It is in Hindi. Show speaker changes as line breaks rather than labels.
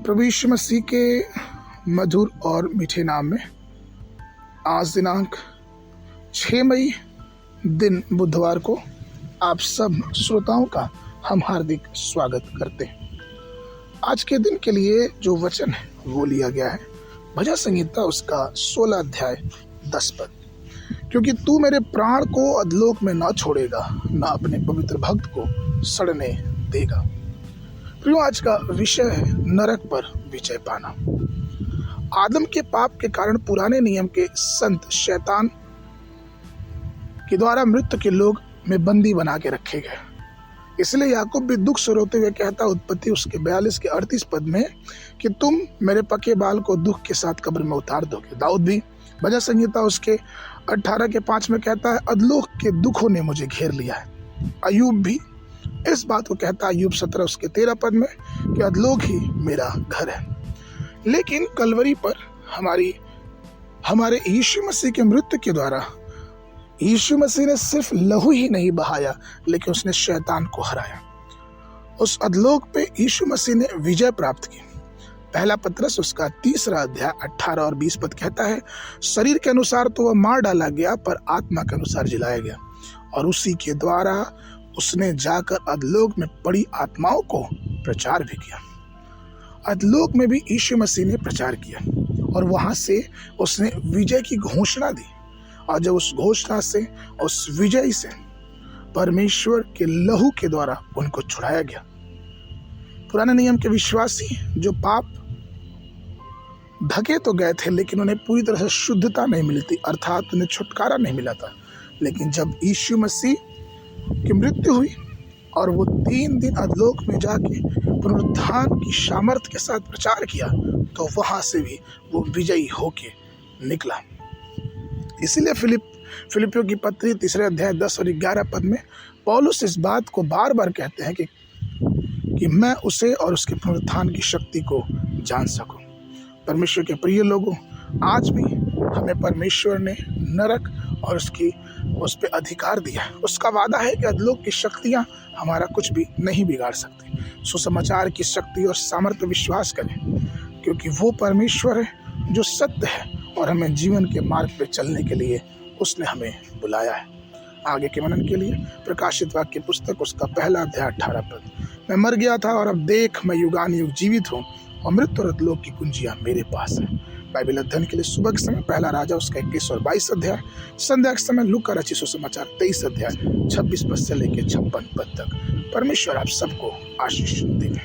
प्रभु यीशु मसीह के मधुर और मीठे नाम में आज दिनांक 6 मई दिन बुधवार को आप सब श्रोताओं का हम हार्दिक स्वागत करते हैं। आज के दिन के लिए जो वचन है वो लिया गया है भजन संहिता उसका 16 अध्याय 10 पद। क्योंकि तू मेरे प्राण को अधलोक में ना छोड़ेगा, ना अपने पवित्र भक्त को सड़ने देगा। प्रियो, आज का विषय है नरक पर विजय पाना। आदम के पाप के कारण पुराने नियम के संत शैतान के द्वारा मृत्यु के लोक में बंदी बना के रखे गए। इसलिए याकूब भी दुख से रोते हुए कहता उत्पत्ति उसके 42 के 38 पद में कि तुम मेरे पके बाल को दुख के साथ कब्र में उतार दोगे। दाऊद भी भजन संहिता उसके 18 के 5 में कहता है अधलोक के दुखों ने मुझे घेर लिया है। अयूब भी इस बात को कहता है अयूब 17 उसके 13 पद में कि अधलोक ही मेरा घर है। लेकिन कलवरी पर हमारे यीशु मसीह के मृत्यु के द्वारा यीशु मसीह ने सिर्फ लहू ही नहीं बहाया, लेकिन उसने शैतान को हराया। उस अधलोक पे यीशु मसीह ने विजय प्राप्त की। पहला पत्रस उसका 3 अध्याय 18 और 20 पद कहता है शरीर के अनुसार तो वह मार डाला गया, पर आत्मा के अनुसार जिलाया गया, और उसी के द्वारा उसने जाकर अधलोक में पड़ी आत्माओं को प्रचार भी किया। अधलोक में भी यीशु मसीह ने प्रचार किया और वहां से उसने विजय की घोषणा दी। और जब उस घोषणा से, उस विजय से परमेश्वर के लहू के द्वारा उनको छुड़ाया गया। पुराने नियम के विश्वासी जो पाप ढके तो गए थे, लेकिन उन्हें पूरी तरह से शुद्धता नहीं मिली थी, अर्थात उन्हें छुटकारा नहीं मिला था। लेकिन जब यीशु मसीह की मृत्यु हुई और वो 3 दिन अधलोक में जाके पुनरुत्थान की सामर्थ के साथ प्रचार किया, तो वहां से भी वो विजयी होके निकला। इसीलिए फिलिपियों की पत्री 3 अध्याय 10 और 11 पद में पौलुस इस बात को बार बार कहते हैं कि मैं उसे और उसके पुनरुत्थान की शक्ति को जान सकूं। परमेश्वर के प्रिय लोगों, आज भी हमें परमेश्वर ने नरक और उस पे अधिकार दिया है। उसका वादा है कि अधलोक की शक्तियां हमारा कुछ भी नहीं बिगाड़ सकती। सुसमाचार की शक्ति और सामर्थ्य विश्वास करें, क्योंकि वो परमेश्वर है जो सत्य है और हमें जीवन के मार्ग पे चलने के लिए उसने हमें बुलाया है। आगे के मनन के लिए प्रकाशित वाक्य पुस्तक उसका 1 अध्याय 18 पद। मैं मर गया था और अब देख मैं युगानुयुग जीवित हूँ, और मृत्यु और अधलोक की कुंजियां मेरे पास है। बाइबल अध्ययन के लिए सुबह के समय 1 राजा उसका 21 और 22 अध्याय, संध्या के समय लूका रचित सुसमाचार 23 अध्याय 26 पद से लेकर 56 पद तक। परमेश्वर आप सबको आशीष देवे।